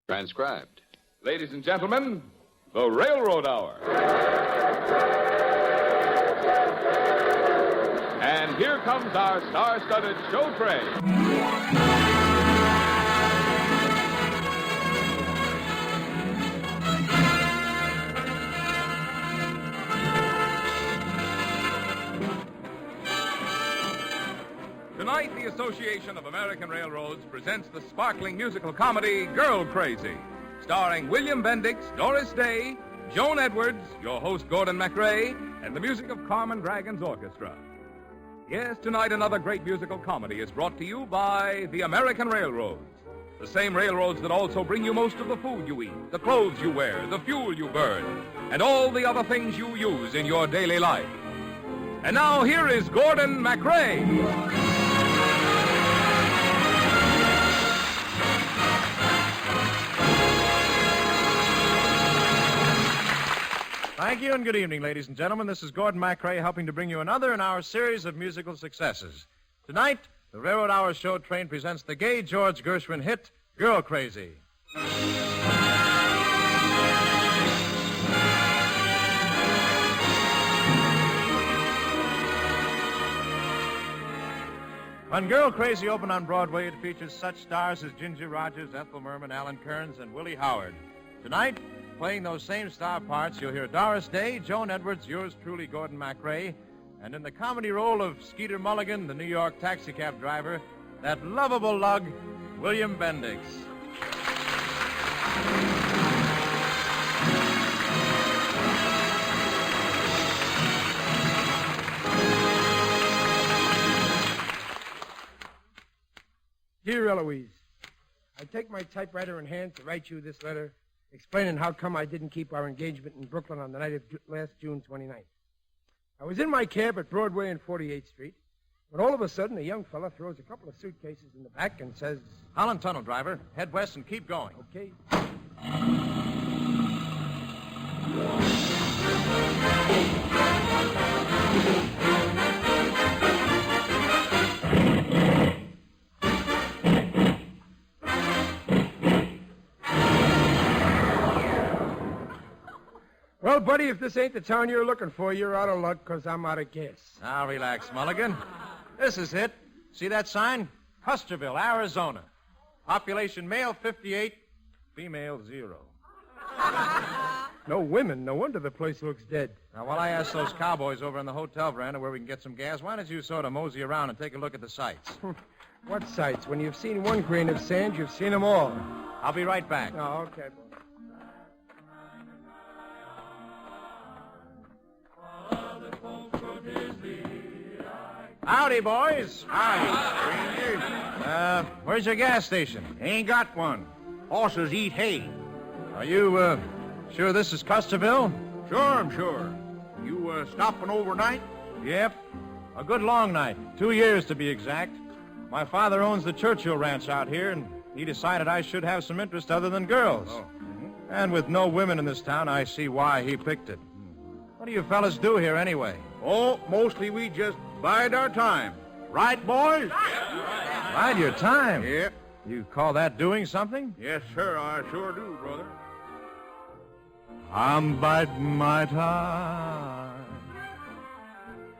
Transcribed. Ladies and gentlemen, the Railroad Hour. And here comes our star-studded show train. Tonight, the Association of American Railroads presents the sparkling musical comedy Girl Crazy, starring William Bendix, Doris Day, Joan Edwards, your host Gordon MacRae, and the music of Carmen Dragon's orchestra. Yes, tonight another great musical comedy is brought to you by the American Railroads. The same railroads that also bring you most of the food you eat, the clothes you wear, the fuel you burn, and all the other things you use in your daily life. And now here is Gordon MacRae. Thank you and good evening, ladies and gentlemen. This is Gordon MacRae helping to bring you another in our series of musical successes. Tonight, the Railroad Hour show train presents the gay George Gershwin hit, Girl Crazy. When Girl Crazy opened on Broadway, it features such stars as Ginger Rogers, Ethel Merman, Alan Kearns, and Willie Howard. Tonight, playing those same star parts, you'll hear Doris Day, Joan Edwards, yours truly, Gordon MacRae, and in the comedy role of Skeeter Mulligan, the New York taxicab driver, that lovable lug, William Bendix. Dear Eloise, I take my typewriter in hand to write you this letter explaining how come I didn't keep our engagement in Brooklyn on the night of last June 29th. I was in my cab at Broadway and 48th Street, when all of a sudden a young fella throws a couple of suitcases in the back and says, Holland Tunnel, driver. Head west and keep going. Okay. Well, buddy, if this ain't the town you're looking for, you're out of luck because I'm out of gas. Now, relax, Mulligan. This is it. See that sign? Custerville, Arizona. Population male 58, female 0. No women. No wonder the place looks dead. Now, while I ask those cowboys over in the hotel veranda where we can get some gas, why don't you sort of mosey around and take a look at the sights? What sights? When you've seen one grain of sand, you've seen them all. I'll be right back. Oh, okay, boy. Howdy, boys. Howdy, stranger. Where's your gas station? Ain't got one. Horses eat hay. Are you, sure this is Custerville? Sure, I'm sure. You, stopping overnight? Yep. A good long night. 2 years, to be exact. My father owns the Churchill Ranch out here, and he decided I should have some interest other than girls. Oh. And with no women in this town, I see why he picked it. What do you fellas do here, anyway? Oh, mostly we just bide our time. Right, boys? Bide your time? Yep. You call that doing something? Yes, sir, I sure do, brother. I'm biding my time,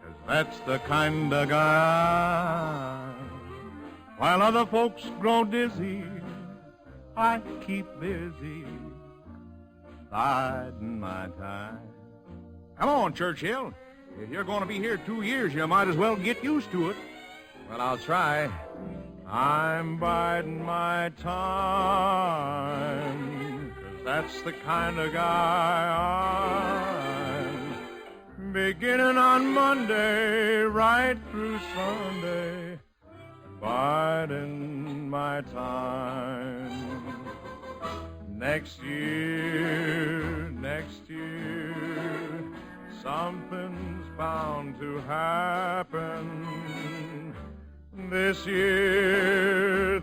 'cause that's the kind of guy. While other folks grow dizzy, I keep busy, biding my time. Come on, Churchill. If you're going to be here 2 years, you might as well get used to it. Well, I'll try. I'm biding my time, 'cause that's the kind of guy I'm. Beginning on Monday, right through Sunday, biding my time. Next year, something's bound to happen. This year,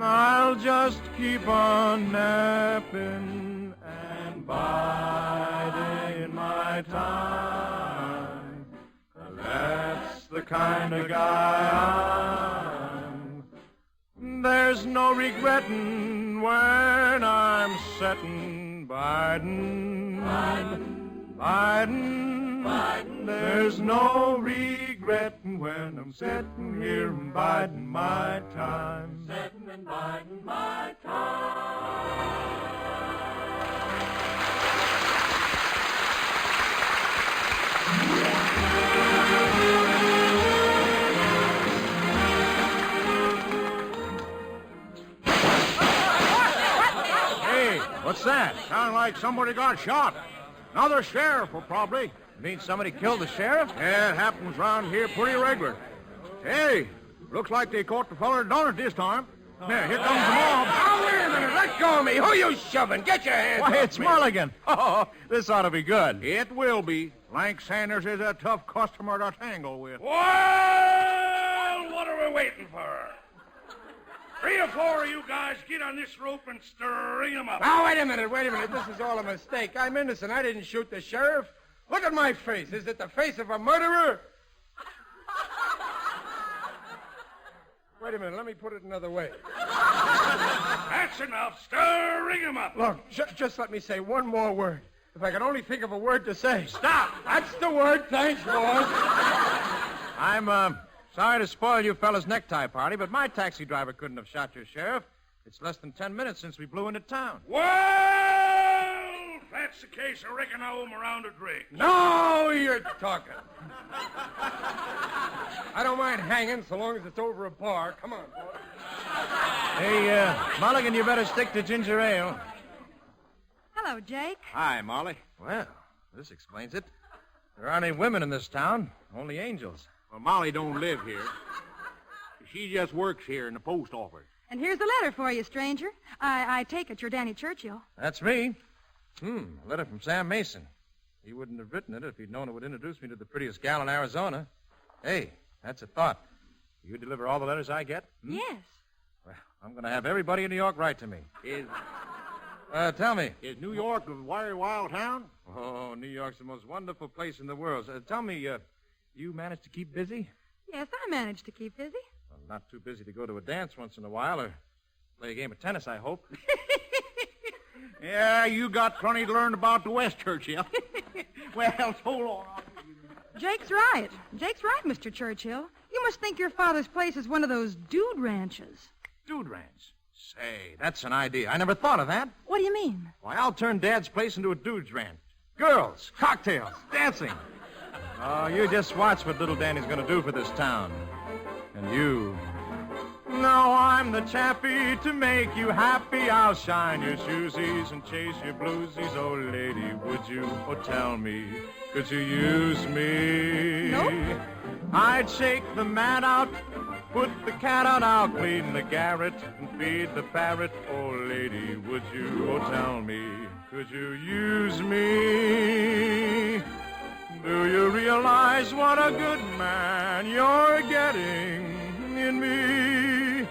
I'll just keep on napping and biding my time. That's the kind of guy I'm. There's no regretting when I'm settin', Biden. There's no regretting when I'm settin' here and biding my time. Settin' and biding my time. Hey, what's that? Sound like somebody got shot. Another sheriff will probably. You mean somebody killed the sheriff? Yeah, it happens around here pretty regular. Hey, looks like they caught the feller that done it this time. There, here comes the mob. Oh, wait a minute. Let go of me. Who you shoving? Get your hands Why, off it's me. Mulligan. Oh, this ought to be good. It will be. Lank Sanders is a tough customer to tangle with. Well, what are we waiting for? 3 or 4 of you guys get on this rope and string them up. Now, wait a minute. This is all a mistake. I'm innocent. I didn't shoot the sheriff. Look at my face. Is it the face of a murderer? Wait a minute. Let me put it another way. That's enough. String them up. Look, just let me say one more word. If I could only think of a word to say. Stop. That's the word. Thanks, boys. I'm, sorry to spoil you fellas' necktie party, but my taxi driver couldn't have shot your sheriff. It's less than 10 minutes since we blew into town. Well, if that's the case, I reckon I owe him around a drink. No, you're talking. I don't mind hanging so long as it's over a bar. Come on, boy. Hey, Mulligan, you better stick to ginger ale. Hello, Jake. Hi, Molly. Well, this explains it. There aren't any women in this town, only angels. Well, Molly don't live here. She just works here in the post office. And here's the letter for you, stranger. I take it you're Danny Churchill. That's me. A letter from Sam Mason. He wouldn't have written it if he'd known it would introduce me to the prettiest gal in Arizona. Hey, that's a thought. You deliver all the letters I get? Yes. Well, I'm going to have everybody in New York write to me. Tell me. Is New York a very wild town? Oh, New York's the most wonderful place in the world. Tell me, you managed to keep busy? Yes, I managed to keep busy. Well, not too busy to go to a dance once in a while or play a game of tennis, I hope. Yeah, you got plenty to learn about the West, Churchill. Well, so long. Jake's right, Mr. Churchill. You must think your father's place is one of those dude ranches. Dude ranch. Say, that's an idea. I never thought of that. What do you mean? Why, I'll turn Dad's place into a dude's ranch. Girls, cocktails, dancing. Oh, you just watch what little Danny's going to do for this town. And you. Now I'm the chappie to make you happy. I'll shine your shoesies and chase your bluesies. Oh, lady, would you, tell me, could you use me? Nope. I'd shake the mat out, put the cat out, I'll clean the garret and feed the parrot. Oh, lady, would you, tell me, could you use me? Do you realize what a good man you're getting in me?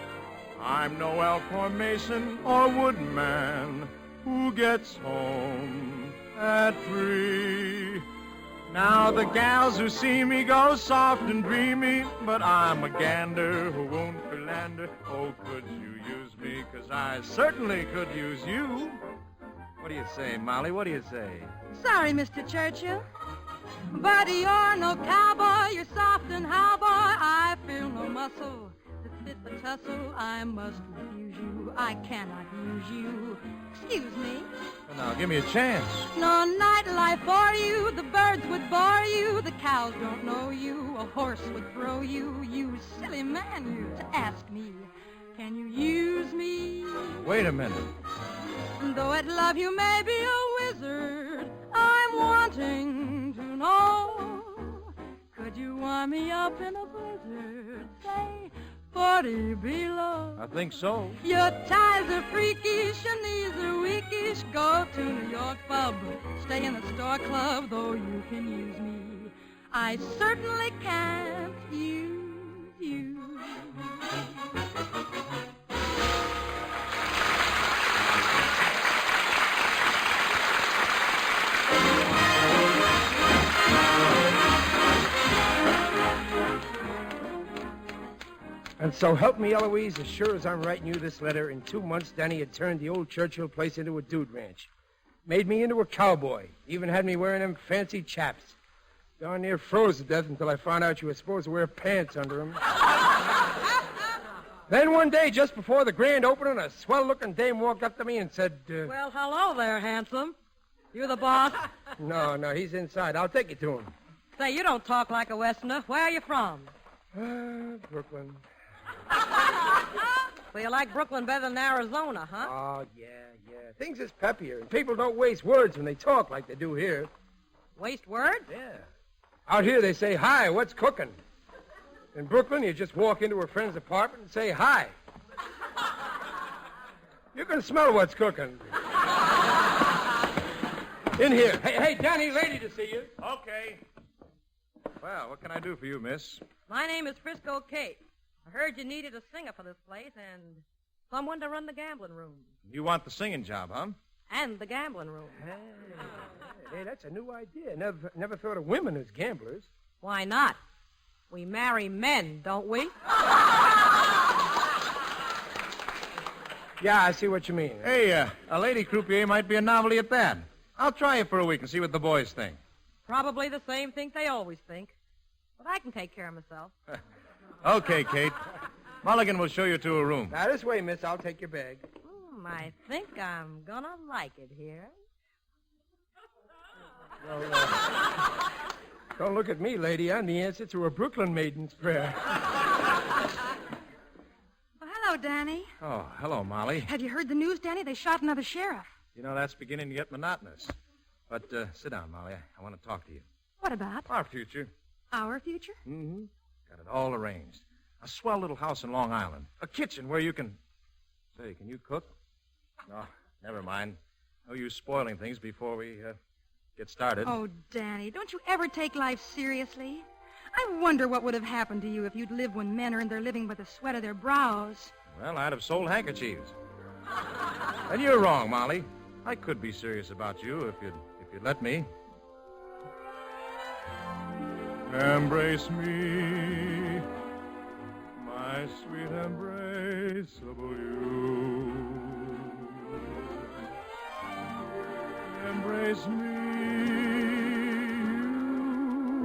I'm no elf or mason or woodman who gets home at 3. Now the gals who see me go soft and dreamy, but I'm a gander who won't philander. Oh, could you use me? 'Cause I certainly could use you. What do you say, Molly? What do you say? Sorry, Mr. Churchill. But you're no cowboy, you're soft and how, boy, I feel no muscle to fit the tussle. I must refuse you, I cannot use you. Excuse me. Well, now, give me a chance. No nightlife for you, the birds would bore you, the cows don't know you, a horse would throw you. You silly man, you to ask me, can you use me? Wait a minute. Though at love you may be a wizard, I'm wanting to know. Could you warm me up in a blizzard, say 40 below? I think so. Your ties are freakish, your knees are weakish. Go to New York pub, stay in the store club. Though you can use me, I certainly can't use you. so help me, Eloise, as sure as I'm writing you this letter, in 2 months, Danny had turned the old Churchill place into a dude ranch. Made me into a cowboy. Even had me wearing them fancy chaps. Darn near froze to death until I found out you were supposed to wear pants under them. Then one day, just before the grand opening, a swell-looking dame walked up to me and said, Well, hello there, handsome. You the boss? No, he's inside. I'll take you to him. Say, you don't talk like a Westerner. Where are you from? Brooklyn. So you like Brooklyn better than Arizona, huh? Oh, yeah. Things is peppier, and people don't waste words when they talk like they do here. Waste words? Yeah. Out here, they say, hi, what's cooking? In Brooklyn, you just walk into a friend's apartment and say, hi. You can smell what's cooking. In here. Hey, Danny, lady to see you. Okay. Well, what can I do for you, miss? My name is Frisco Kate. I heard you needed a singer for this place and someone to run the gambling room. You want the singing job, huh? And the gambling room. Hey, that's a new idea. Never thought of women as gamblers. Why not? We marry men, don't we? Yeah, I see what you mean. Hey, a lady croupier might be a novelty at that. I'll try it for a week and see what the boys think. Probably the same thing they always think. But I can take care of myself. Okay, Kate. Mulligan will show you to a room. Now, this way, miss. I'll take your bag. I think I'm gonna like it here. Well, don't look at me, lady. I'm the answer to a Brooklyn maiden's prayer. Well, hello, Danny. Oh, hello, Molly. Have you heard the news, Danny? They shot another sheriff. You know, that's beginning to get monotonous. But sit down, Molly. I want to talk to you. What about? Our future. Our future? Mm-hmm. Got it all arranged. A swell little house in Long Island. A kitchen where you can... Say, can you cook? No, never mind. No use spoiling things before we get started. Oh, Danny, don't you ever take life seriously? I wonder what would have happened to you if you'd lived when men earned their living by the sweat of their brows. Well, I'd have sold handkerchiefs. And you're wrong, Molly. I could be serious about you if you'd let me. Embrace me, my sweet embraceable you. Embrace me,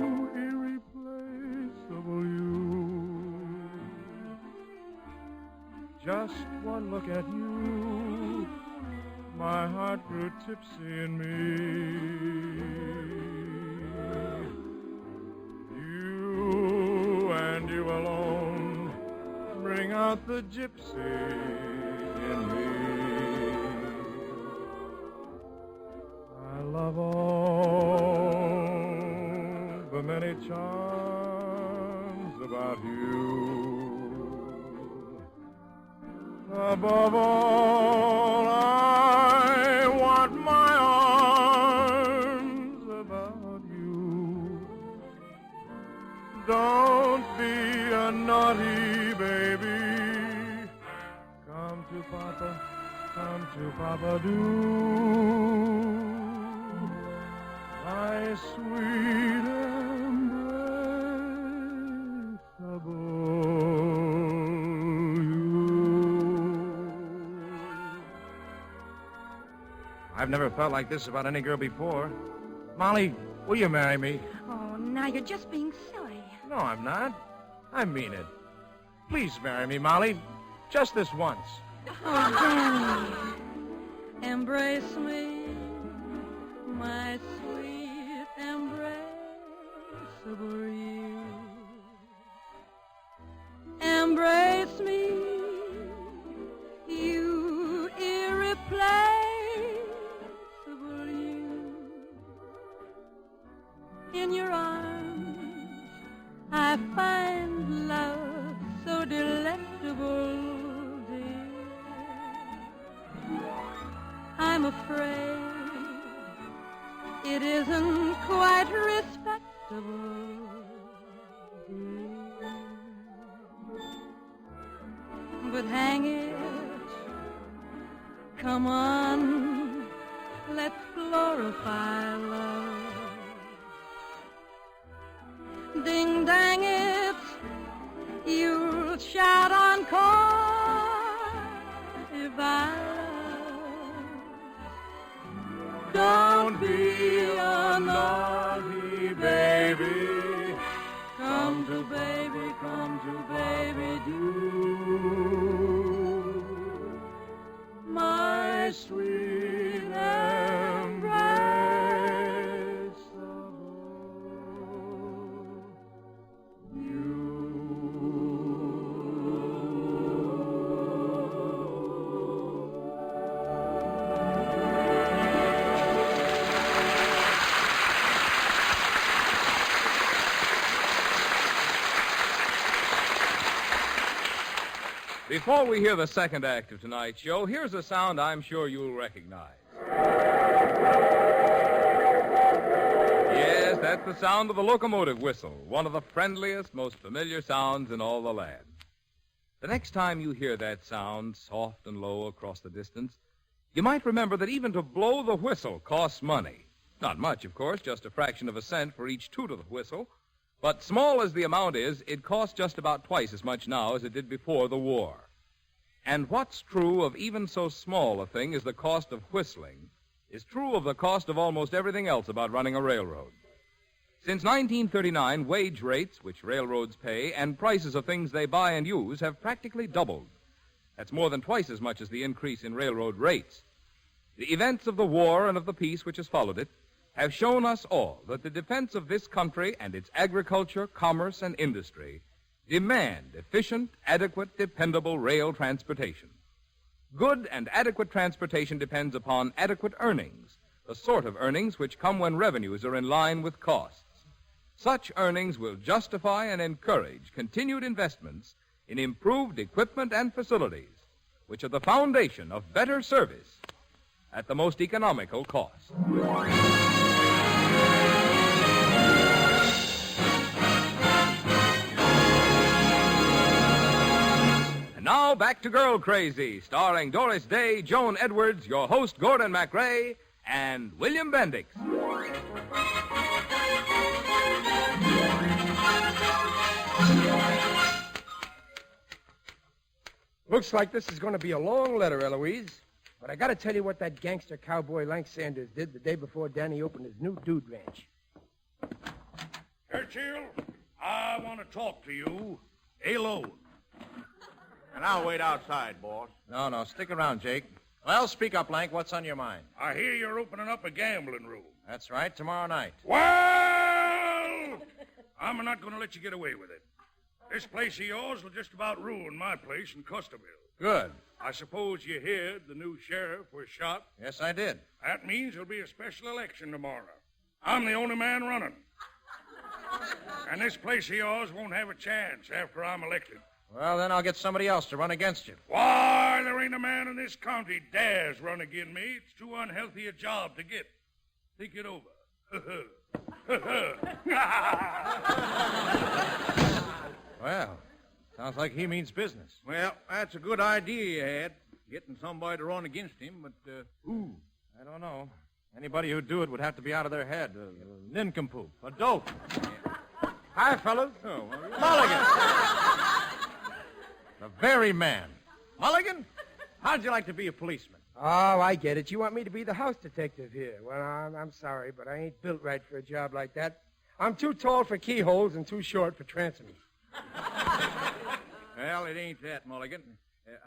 you irreplaceable you. Just one look at you, my heart grew tipsy in me. You and you alone bring out the gypsy in me. I love all the many charms about you. Above all, I want my arms about you. Don't be a naughty baby. Come to Papa, do. My sweet embraceable you. I've never felt like this about any girl before. Molly, will you marry me? Oh, now you're just being silly. No, I'm not. I mean it. Please marry me, Molly. Just this once. Oh, Danny, embrace me, my sweet embraceable you. Embrace me, you irreplaceable you. In your arms, I find love so delectable, dear. I'm afraid it isn't quite respectable, dear. But hang it, come on, let's glorify love. Ding dang it, you'll let's shout encore if I love. Don't be a naughty baby. Come to baby, do. My sweet embrace of you. Before we hear the second act of tonight's show, here's a sound I'm sure you'll recognize. Yes, that's the sound of the locomotive whistle, one of the friendliest, most familiar sounds in all the land. The next time you hear that sound, soft and low across the distance, you might remember that even to blow the whistle costs money. Not much, of course, just a fraction of a cent for each toot of the whistle. But small as the amount is, it costs just about twice as much now as it did before the war. And what's true of even so small a thing as the cost of whistling is true of the cost of almost everything else about running a railroad. Since 1939, wage rates, which railroads pay, and prices of things they buy and use have practically doubled. That's more than twice as much as the increase in railroad rates. The events of the war and of the peace which has followed it have shown us all that the defense of this country and its agriculture, commerce, and industry demand efficient, adequate, dependable rail transportation. Good and adequate transportation depends upon adequate earnings, the sort of earnings which come when revenues are in line with costs. Such earnings will justify and encourage continued investments in improved equipment and facilities, which are the foundation of better service at the most economical cost. And now back to Girl Crazy, starring Doris Day, Joan Edwards, your host Gordon MacRae, and William Bendix. Looks like this is going to be a long letter, Eloise. But I got to tell you what that gangster cowboy Lank Sanders did the day before Danny opened his new dude ranch. Churchill, I want to talk to you alone. And I'll wait outside, boss. No, stick around, Jake. Well, speak up, Lank. What's on your mind? I hear you're opening up a gambling room. That's right, tomorrow night. Well, I'm not going to let you get away with it. This place of yours will just about ruin my place in Custerville. Good. I suppose you heard the new sheriff was shot? Yes, I did. That means there'll be a special election tomorrow. I'm the only man running. And this place of yours won't have a chance after I'm elected. Well, then I'll get somebody else to run against you. Why, there ain't a man in this county dares run against me. It's too unhealthy a job to get. Think it over. Well, sounds like he means business. Well, that's a good idea you had, getting somebody to run against him, but who? I don't know. Anybody who'd do it would have to be out of their head. A nincompoop. A dope. Hi, fellas. Oh, well, Mulligan. The very man. Mulligan, how'd you like to be a policeman? Oh, I get it. You want me to be the house detective here. Well, I'm sorry, but I ain't built right for a job like that. I'm too tall for keyholes and too short for transoms. Well, it ain't that, Mulligan.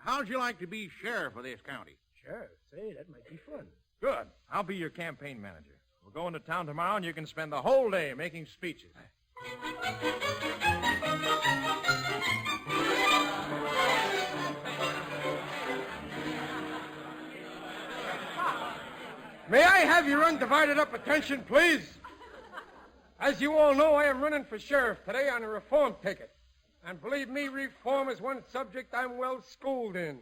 How'd you like to be sheriff of this county? Sure. Say, that might be fun. Good. I'll be your campaign manager. We'll go into town tomorrow, and you can spend the whole day making speeches. May I have your undivided up attention, please? As you all know, I am running for sheriff today on a reform ticket. And believe me, reform is one subject I'm well schooled in.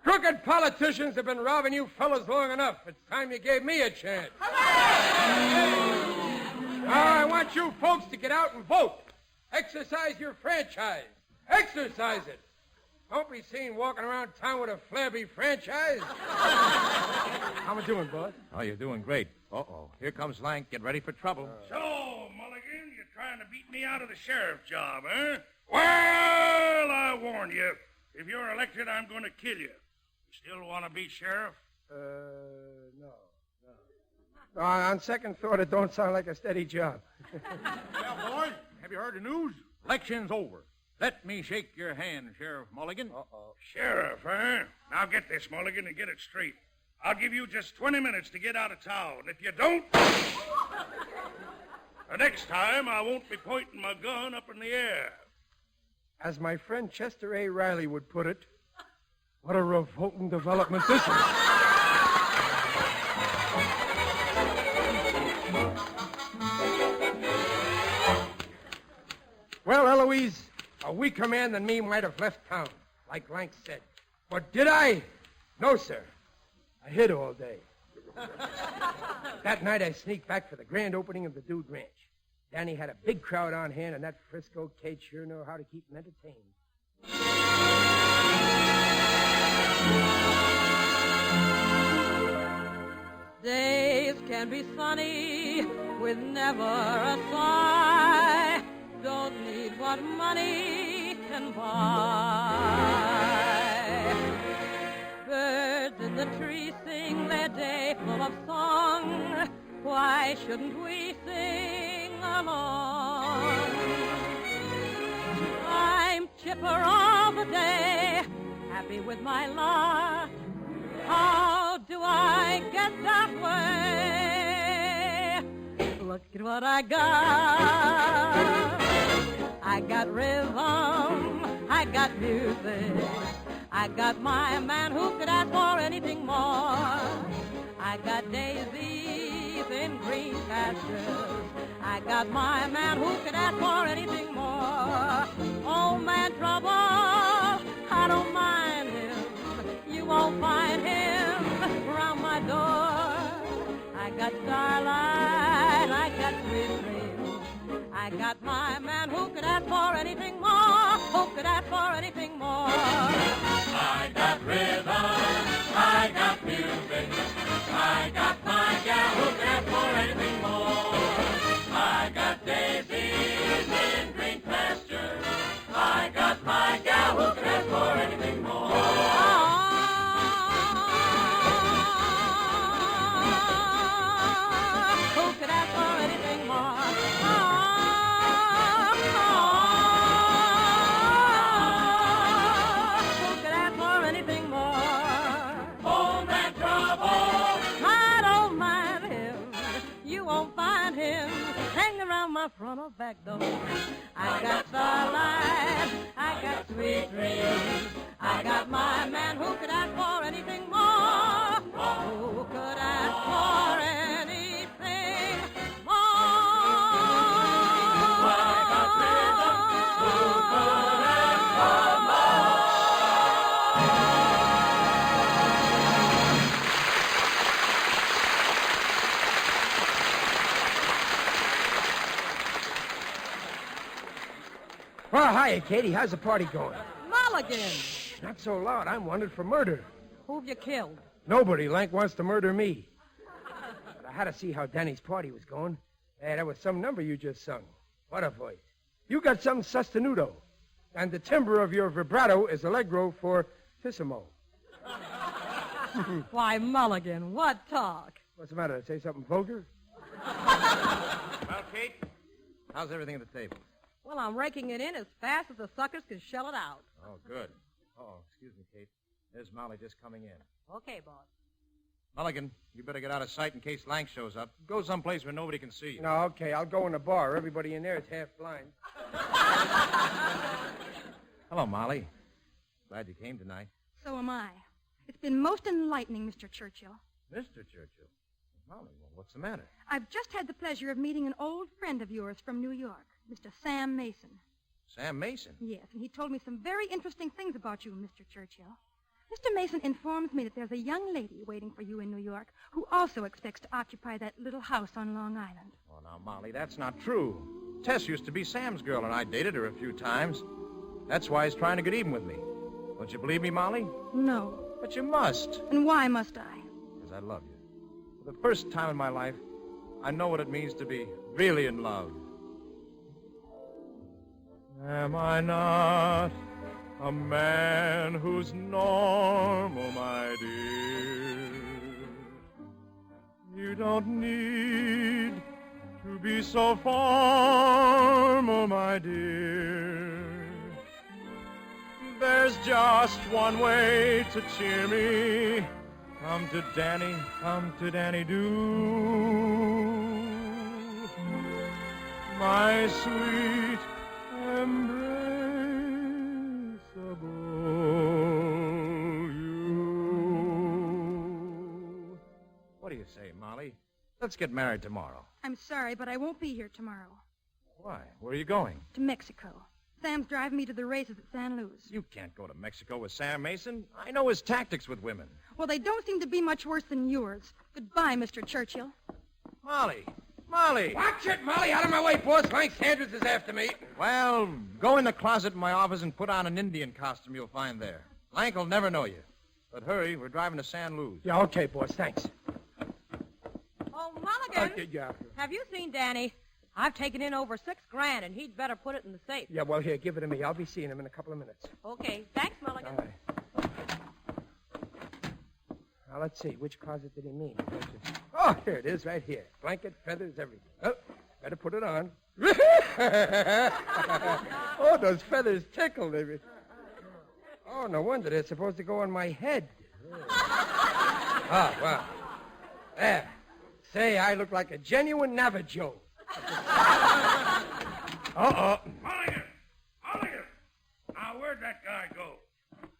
Crooked politicians have been robbing you fellas long enough. It's time you gave me a chance. Now, I want you folks to get out and vote. Exercise your franchise. Exercise it. Don't be seen walking around town with a flabby franchise. How am I doing, boss? Oh, you're doing great. Uh-oh. Here comes Lank. Get ready for trouble. So, Mulligan, you trying to beat me out of the sheriff's job, huh? Well, I warn you. If you're elected, I'm going to kill you. You still want to be sheriff? No. On second thought, it don't sound like a steady job. Well, boys, have you heard the news? Election's over. Let me shake your hand, Sheriff Mulligan. Sheriff, huh? Now get this, Mulligan, and get it straight. I'll give you just 20 minutes to get out of town. If you don't, the next time I won't be pointing my gun up in the air. As my friend Chester A. Riley would put it, what a revolting development this is. Well, Eloise, a weaker man than me might have left town, like Lank said. But did I? No, sir. I hid all day. That night I sneaked back for the grand opening of the Dude Ranch. Danny had a big crowd on hand, and that Frisco Kate sure knew how to keep them entertained. Days can be sunny with never a sigh. Don't need what money can buy. Birds in the trees sing their day full of song. Why shouldn't we sing along? I'm chipper all the day, happy with my lot. How do I get that way? Look at what I got. I got rhythm, I got music. I got my man who could ask for anything more. I got daisies in green pastures. I got my man who could ask for anything more. Old man Trouble, I don't mind him. You won't find him around my door. I got starlight, I got sweet dreams. I got my man who could ask for anything more. Who could ask for anything more? I got rhythm, I got music. I got my gal who could ask for anything more. I got daisies in green pastures. I got my gal who could ask for anything more. Who could ask for anything more? Who could ask for anything more? Old man Trouble, I don't mind him. You won't find him hanging around my front or back door. I got starlight, I got sweet dreams. I got my man who could ask for anything more. Who could ask for anything more? I got rhythm, who could ask for Well, hiya, Katie. How's the party going? Mulligan, Not so loud. I'm wanted for murder. who've you killed? Nobody. Lank wants to murder me. But I had to see how Danny's party was going. Hey, that was some number you just sung. What a voice. You got some sostenuto. And the timbre of your vibrato is allegro fortissimo. Why, Mulligan, what talk? What's the matter? Did I say something vulgar? Well, Kate, how's everything at the table? Well, I'm raking it in as fast as the suckers can shell it out. Oh, good. Oh, excuse me, Kate. There's Molly just coming in. Okay, boss. Mulligan, you better get out of sight in case Lank shows up. Go someplace where nobody can see you. No, okay. I'll go in the bar. Everybody in there is half blind. Hello, Molly. Glad you came tonight. So am I. It's been most enlightening, Mr. Churchill. Mr. Churchill. Molly, well, what's the matter? I've just had the pleasure of meeting an old friend of yours from New York, Mr. Sam Mason. Sam Mason? Yes, and he told me some very interesting things about you, Mr. Churchill. Mr. Mason informs me that there's a young lady waiting for you in New York who also expects to occupy that little house on Long Island. Oh, now, Molly, that's not true. Tess used to be Sam's girl, and I dated her a few times. That's why he's trying to get even with me. Don't you believe me, Molly? No. But you must. And why must I? Because I love you. For the first time in my life, I know what it means to be really in love. Am I not a man who's normal, my dear? You don't need to be so formal, my dear. There's just one way to cheer me. Come to Danny do. My sweet embraceable you. What do you say, Molly? Let's get married tomorrow. I'm sorry, but I won't be here tomorrow. Why? Where are you going? To Mexico. Sam's driving me to the races at San Luis. You can't go to Mexico with Sam Mason. I know his tactics with women. Well, they don't seem to be much worse than yours. Goodbye, Mr. Churchill. Molly! Watch it, Molly. Out of my way, boss. Frank Sanders is after me. Well, go in the closet in my office and put on an Indian costume you'll find there. Lank will never know you. But hurry, we're driving to San Luis. Yeah, okay, boss. Thanks. Oh, Mulligan. Yeah. Have you seen Danny? I've taken in over $6,000, and he'd better put it in the safe. Yeah, well, here, give it to me. I'll be seeing him in a couple of minutes. Okay. Thanks, Mulligan. All right. Now, let's see. Which closet did he mean? Oh, here it is, right here. Blanket, feathers, everything. Oh, better put it on. Oh, those feathers tickle, baby. Oh, no wonder they're supposed to go on my head. Oh, well. There. Say, I look like a genuine Navajo. Uh-oh. Mulligan! Now, where'd that guy go?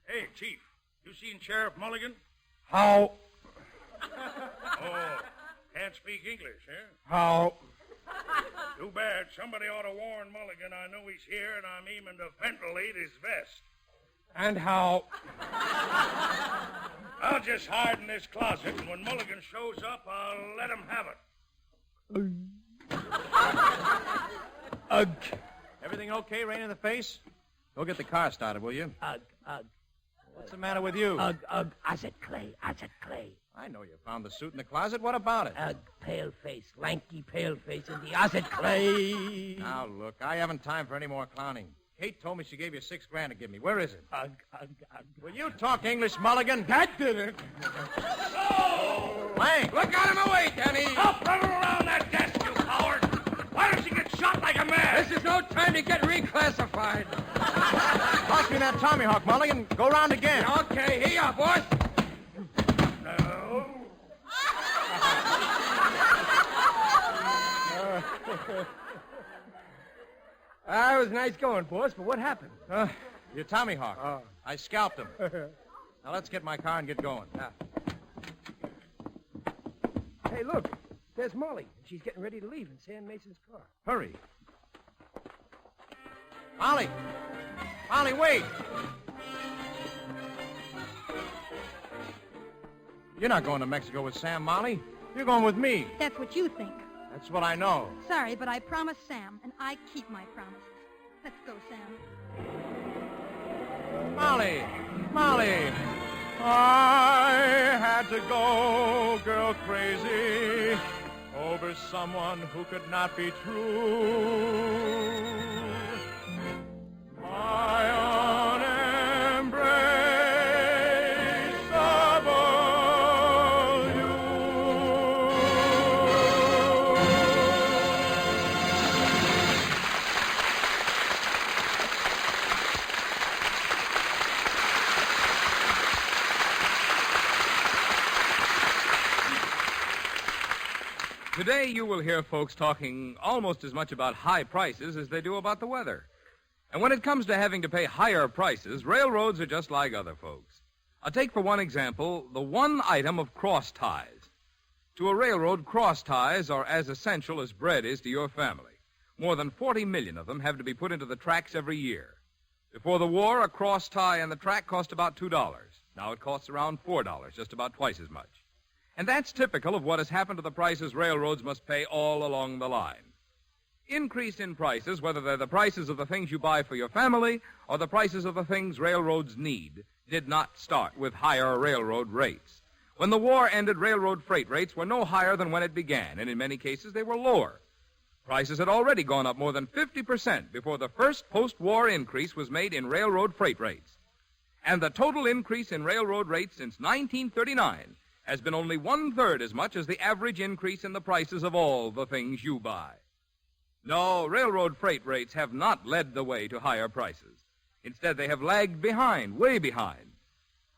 Hey, Chief, you seen Sheriff Mulligan? How? Oh, can't speak English, huh? How? Too bad. Somebody ought to warn Mulligan I know he's here and I'm aiming to ventilate his vest. And how? I'll just hide in this closet, and when Mulligan shows up, I'll let him have it. Ugh. Everything okay, rain in the face? Go get the car started, will you? Ugh. What's the matter with you? Ugh. Acid clay. I know you found the suit in the closet. What about it? Pale face, lanky pale face in the acid clay. Now, look, I haven't time for any more clowning. Kate told me she gave you $6,000 to give me. Where is it? Ugh. Will you talk English, Mulligan? That did it. Oh! Lank! Look out of my way, Danny. Stop running around that desk, you coward! Why don't you get shot like a man? This is no time to get reclassified. Toss me that Tommy Hawk, Mulligan. Go round again. Okay, here you are, boss. No. It was nice going, boss, but what happened? Your Tommy Hawk. Oh. I scalped him. Now let's get my car and get going. Hey, look. There's Molly. She's getting ready to leave in Sam Mason's car. Hurry. Molly, wait. You're not going to Mexico with Sam, Molly. You're going with me. That's what you think. That's what I know. Sorry, but I promised Sam, and I keep my promises. Let's go, Sam. Molly. I had to go girl crazy over someone who could not be true. My unembraceable you. Today you will hear folks talking almost as much about high prices as they do about the weather. And when it comes to having to pay higher prices, railroads are just like other folks. I'll take for one example the one item of cross ties. To a railroad, cross ties are as essential as bread is to your family. More than 40 million of them have to be put into the tracks every year. Before the war, a cross tie and the track cost about $2. Now it costs around $4, just about twice as much. And that's typical of what has happened to the prices railroads must pay all along the line. Increase in prices, whether they're the prices of the things you buy for your family or the prices of the things railroads need, did not start with higher railroad rates. When the war ended, railroad freight rates were no higher than when it began, and in many cases they were lower. Prices had already gone up more than 50% before the first post-war increase was made in railroad freight rates. And the total increase in railroad rates since 1939 has been only one-third as much as the average increase in the prices of all the things you buy. No, railroad freight rates have not led the way to higher prices. Instead, they have lagged behind, way behind.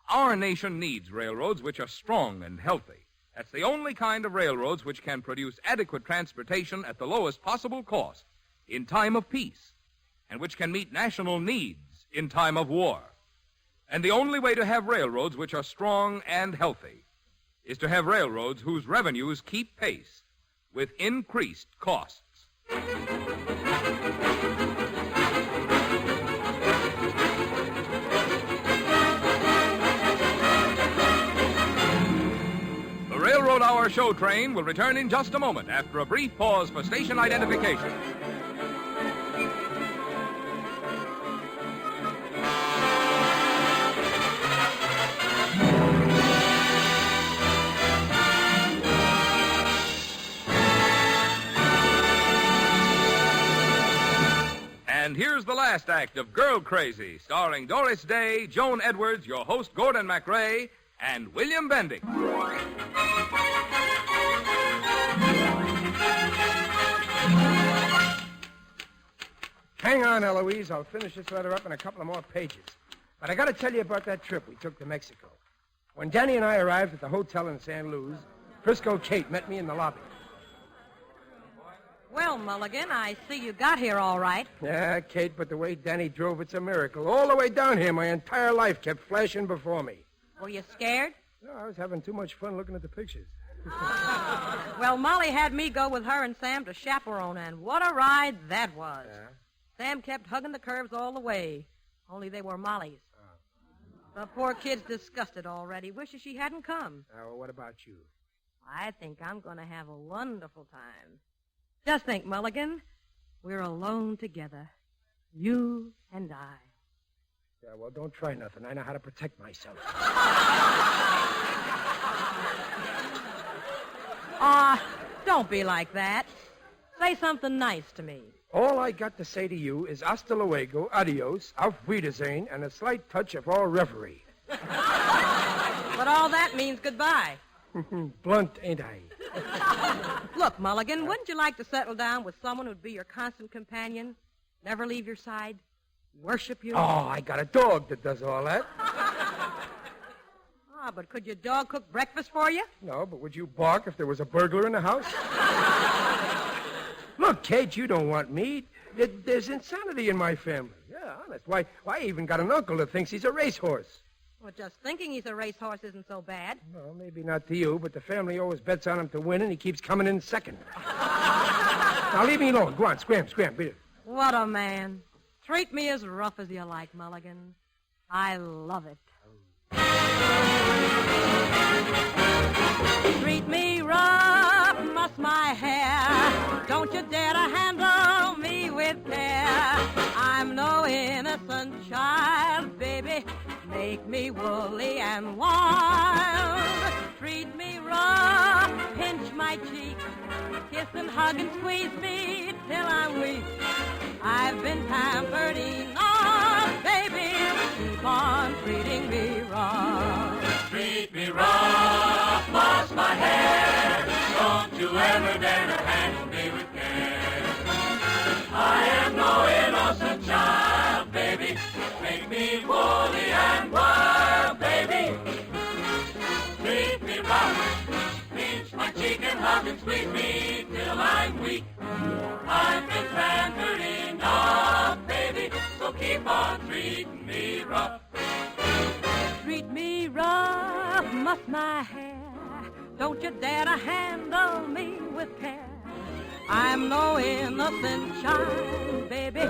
Our nation needs railroads which are strong and healthy. That's the only kind of railroads which can produce adequate transportation at the lowest possible cost in time of peace, and which can meet national needs in time of war. And the only way to have railroads which are strong and healthy is to have railroads whose revenues keep pace with increased costs. The Railroad Hour show train will return in just a moment after a brief pause for station identification. And here's the last act of Girl Crazy, starring Doris Day, Joan Edwards, your host Gordon MacRae, and William Bendix. Hang on, Eloise. I'll finish this letter up in a couple of more pages. But I got to tell you about that trip we took to Mexico. When Danny and I arrived at the hotel in San Luis, Frisco Kate met me in the lobby. Well, Mulligan, I see you got here all right. Yeah, Kate, but the way Danny drove, it's a miracle. All the way down here, my entire life kept flashing before me. Were you scared? No, I was having too much fun looking at the pictures. Well, Molly had me go with her and Sam to chaperone, and what a ride that was. Sam kept hugging the curves all the way, only they were Molly's. The poor kid's disgusted already, wishes she hadn't come. Well, what about you? I think I'm going to have a wonderful time. Just think, Mulligan, we're alone together, you and I. Yeah, well, don't try nothing. I know how to protect myself. Don't be like that. Say something nice to me. All I got to say to you is hasta luego, adios, auf Wiedersehen, and a slight touch of our reverie. But all that means goodbye. Blunt, ain't I? Look, Mulligan, wouldn't you like to settle down with someone who'd be your constant companion, never leave your side, worship you? Oh, I got a dog that does all that. But could your dog cook breakfast for you? No, but would you bark if there was a burglar in the house? Look, Kate, you don't want me. There's insanity in my family. Yeah, honest. Why, I even got an uncle that thinks he's a racehorse. Well, just thinking he's a racehorse isn't so bad. Well, maybe not to you, but the family always bets on him to win, and he keeps coming in second. Now, leave me alone. Go on, scram, beat it. What a man. Treat me as rough as you like, Mulligan. I love it. Treat me rough, muss my hair. Don't you dare to handle me with care. I'm no innocent child, baby. Make me woolly and wild. Treat me rough, pinch my cheek. Kiss and hug and squeeze me till I'm weak. I've been pampered enough, baby. Keep on treating me rough. Treat me rough, muss my hair. Don't you ever dare to handle me with care. I am no innocent child, baby. Make me woolly and wild, baby. Treat me rough, pinch my cheek and hug and squeeze me till I'm weak. I've been pampered enough, baby, so keep on treating me rough. Treat me rough, muss my hair. Don't you dare to handle me with care. I'm no innocent child, baby.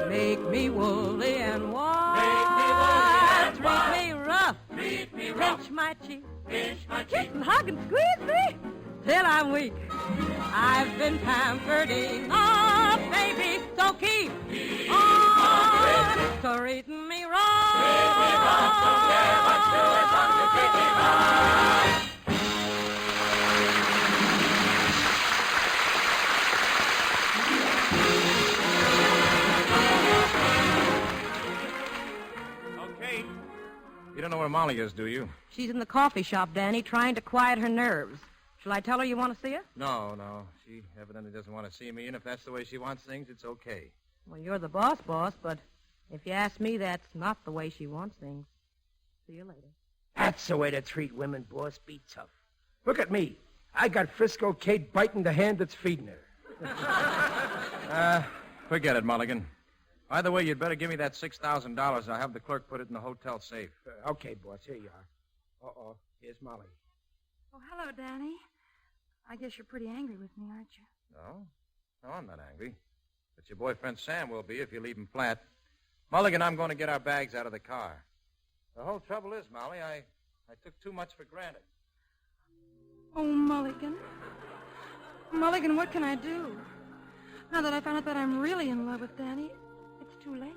Make me woolly and wild. Treat me rough. Treat me rough. Pinch my cheek. Pinch my Kiss cheek. and hug and squeeze me till I'm weak. I've been pampered enough, baby, so keep on treating me rough. Treat me rough, don't care what you do as long as you treat me rough. You don't know where Molly is, do you? She's in the coffee shop, Danny, trying to quiet her nerves. Shall I tell her you want to see her? No. She evidently doesn't want to see me, and if that's the way she wants things, it's okay. Well, you're the boss, but if you ask me, that's not the way she wants things. See you later. That's the way to treat women, boss. Be tough. Look at me. I got Frisco Kate biting the hand that's feeding her. Forget it, Mulligan. By the way, you'd better give me that $6,000. I'll have the clerk put it in the hotel safe. Okay, boss. Here you are. Uh-oh. Here's Molly. Oh, hello, Danny. I guess you're pretty angry with me, aren't you? No, I'm not angry. But your boyfriend Sam will be if you leave him flat. Mulligan, I'm going to get our bags out of the car. The whole trouble is, Molly, I took too much for granted. Oh, Mulligan. Mulligan, what can I do? Now that I found out that I'm really in love with Danny, it's too late.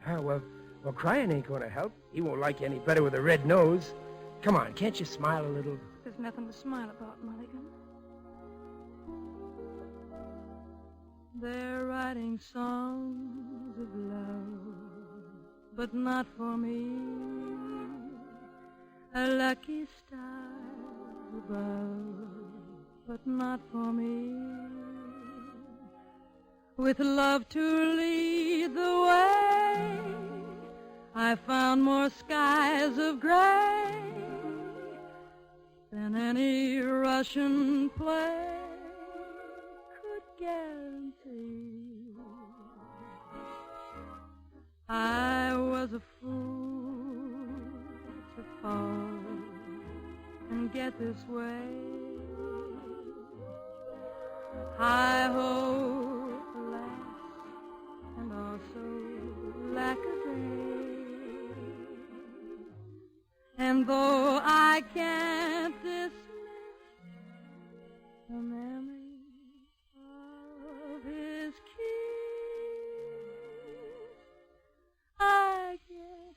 Well, crying ain't going to help. He won't like you any better with a red nose. Come on, can't you smile a little? There's nothing to smile about, Mulligan. They're writing songs of love, but not for me. A lucky star above, but not for me. With love to lead the way, I found more skies of gray than any Russian play could guarantee. I was a fool to fall and get this way. I hope, alas, and also lack a day. And though I can't dismiss the memory of his kiss, I guess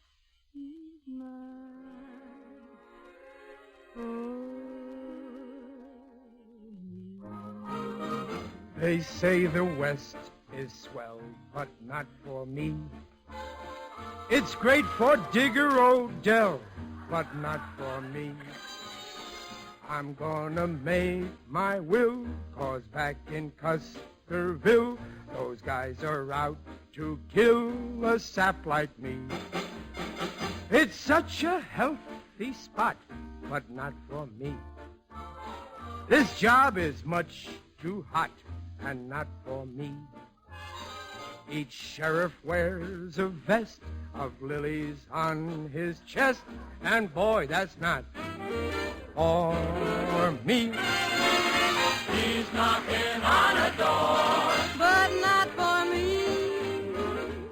he's mine. They say the West is swell, but not for me. It's great for Digger Odell, but not for me. I'm gonna make my will, 'cause back in Custerville, those guys are out to kill a sap like me. It's such a healthy spot, but not for me. This job is much too hot, and not for me. Each sheriff wears a vest of lilies on his chest, and boy, that's not for me. He's knocking on a door, But not for me.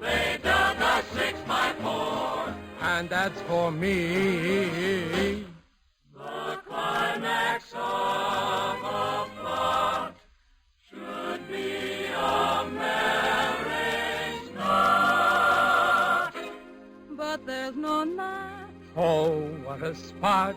they dug a 6x4. And that's for me. The climax of a plot should be a marriage knot. But there's no knot. Oh, what a spot.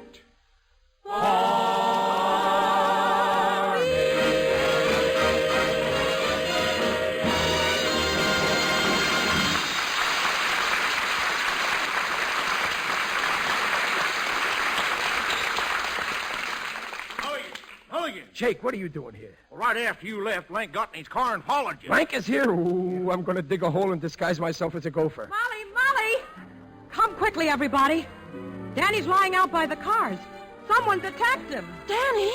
Mulligan. Jake, what are you doing here? Well, right after you left, Lank got in his car and followed you. Lank is here. Ooh, I'm going to dig a hole and disguise myself as a gopher. Molly! Come quickly, everybody. Danny's lying out by the cars. Someone's attacked him. Danny?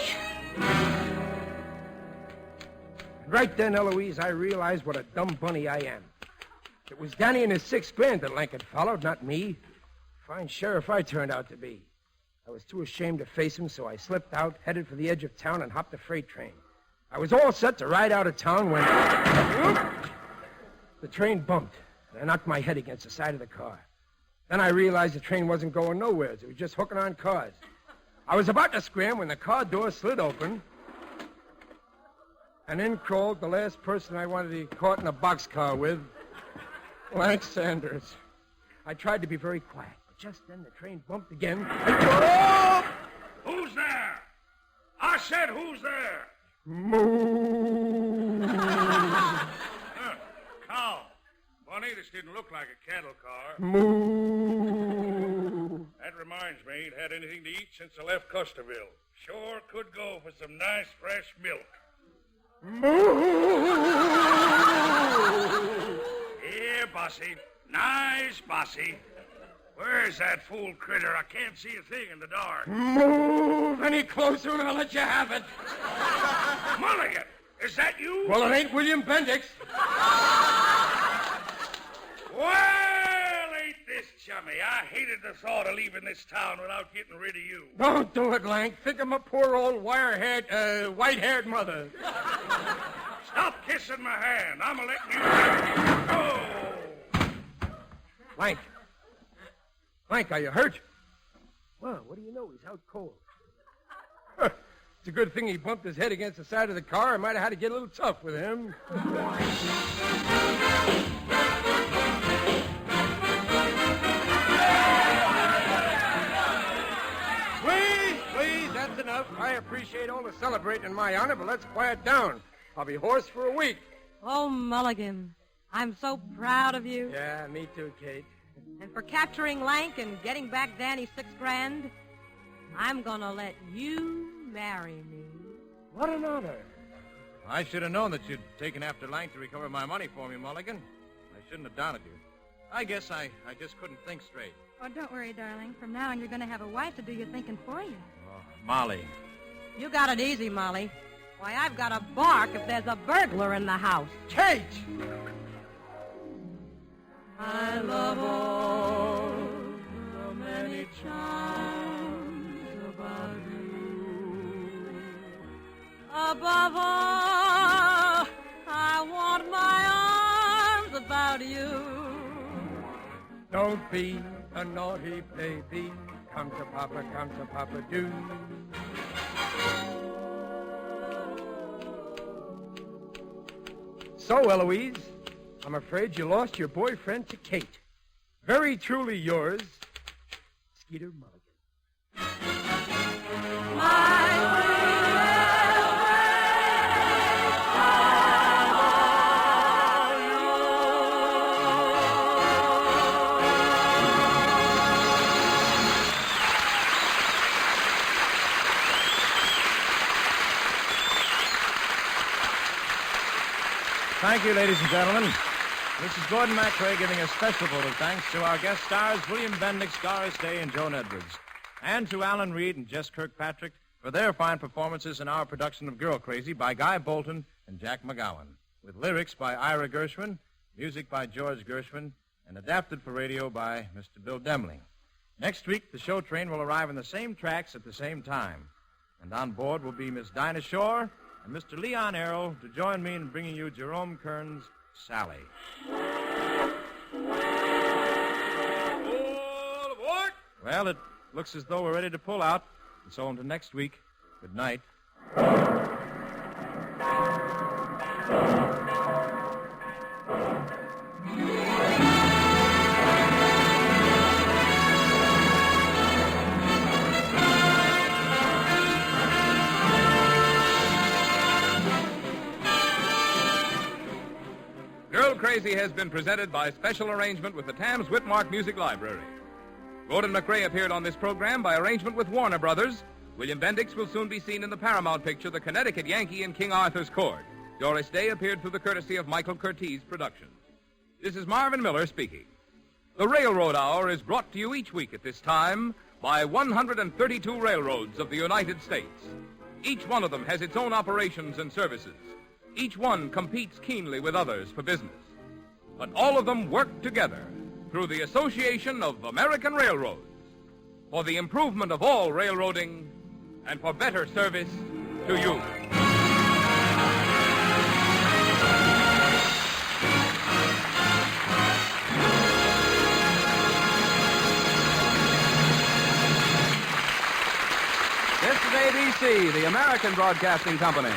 Right then, Eloise, I realized what a dumb bunny I am. It was Danny and his $6,000 that Lank had followed, not me. Fine sheriff I turned out to be. I was too ashamed to face him, so I slipped out, headed for the edge of town, and hopped a freight train. I was all set to ride out of town when the train bumped, and I knocked my head against the side of the car. Then I realized the train wasn't going nowhere. It was just hooking on cars. I was about to scram when the car door slid open, and in crawled the last person I wanted to be caught in a boxcar with, Lank Sanders. I tried to be very quiet, but just then the train bumped again. Who's there? I said, who's there? Moo! Cow. Funny, this didn't look like a cattle car. Moo! That reminds me, ain't had anything to eat since I left Custerville. Sure could go for some nice fresh milk. Here, bossy. Nice, bossy. Where's that fool critter? I can't see a thing in the dark. Move any closer and I'll let you have it. Mulligan, is that you? Well, it ain't William Bendix. Well, ain't this chummy? I hated the thought of leaving this town without getting rid of you. Don't do it, Lank. Think of my poor old white-haired mother. Stop kissing my hand. I'm a letting you go. Lank, are you hurt? Well, what do you know? He's out cold. It's a good thing he bumped his head against the side of the car. I might have had to get a little tough with him. Please, that's enough. I appreciate all the celebrating in my honor, but let's quiet down. I'll be hoarse for a week. Oh, Mulligan, I'm so proud of you. Yeah, me too, Kate. And for capturing Lank and getting back Danny's $6,000, I'm gonna let you marry me. What an honor. I should have known that you'd taken after Lank to recover my money for me, Mulligan. I shouldn't have doubted you. I guess I just couldn't think straight. Oh, don't worry, darling. From now on, you're going to have a wife to do your thinking for you. Oh, Molly. You got it easy, Molly. Why, I've got to bark if there's a burglar in the house. Kate! I love all the many charms about you. Above all, I want my arms about you. Don't be a naughty baby. Come to Papa, do. So, Eloise, I'm afraid you lost your boyfriend to Kate. Very truly yours, Skeeter Mulligan. Thank you, ladies and gentlemen. This is Gordon MacRae giving a special vote of thanks to our guest stars, William Bendix, Doris Day, and Joan Edwards, and to Alan Reed and Jess Kirkpatrick for their fine performances in our production of Girl Crazy by Guy Bolton and Jack McGowan, with lyrics by Ira Gershwin, music by George Gershwin, and adapted for radio by Mr. Bill Demling. Next week, the show train will arrive on the same tracks at the same time, and on board will be Miss Dinah Shore and Mr. Leon Errol to join me in bringing you Jerome Kern's Sally. All aboard! Well, it looks as though we're ready to pull out, and so until next week, good night. Girl Crazy has been presented by special arrangement with the Tams Whitmark Music Library. Gordon MacRae appeared on this program by arrangement with Warner Brothers. William Bendix will soon be seen in the Paramount picture The Connecticut Yankee in King Arthur's Court. Doris Day appeared through the courtesy of Michael Curtiz Productions. This is Marvin Miller speaking. The Railroad Hour is brought to you each week at this time by 132 railroads of the United States. Each one of them has its own operations and services. Each one competes keenly with others for business. But all of them work together through the Association of American Railroads for the improvement of all railroading and for better service to you. This is ABC, the American Broadcasting Company.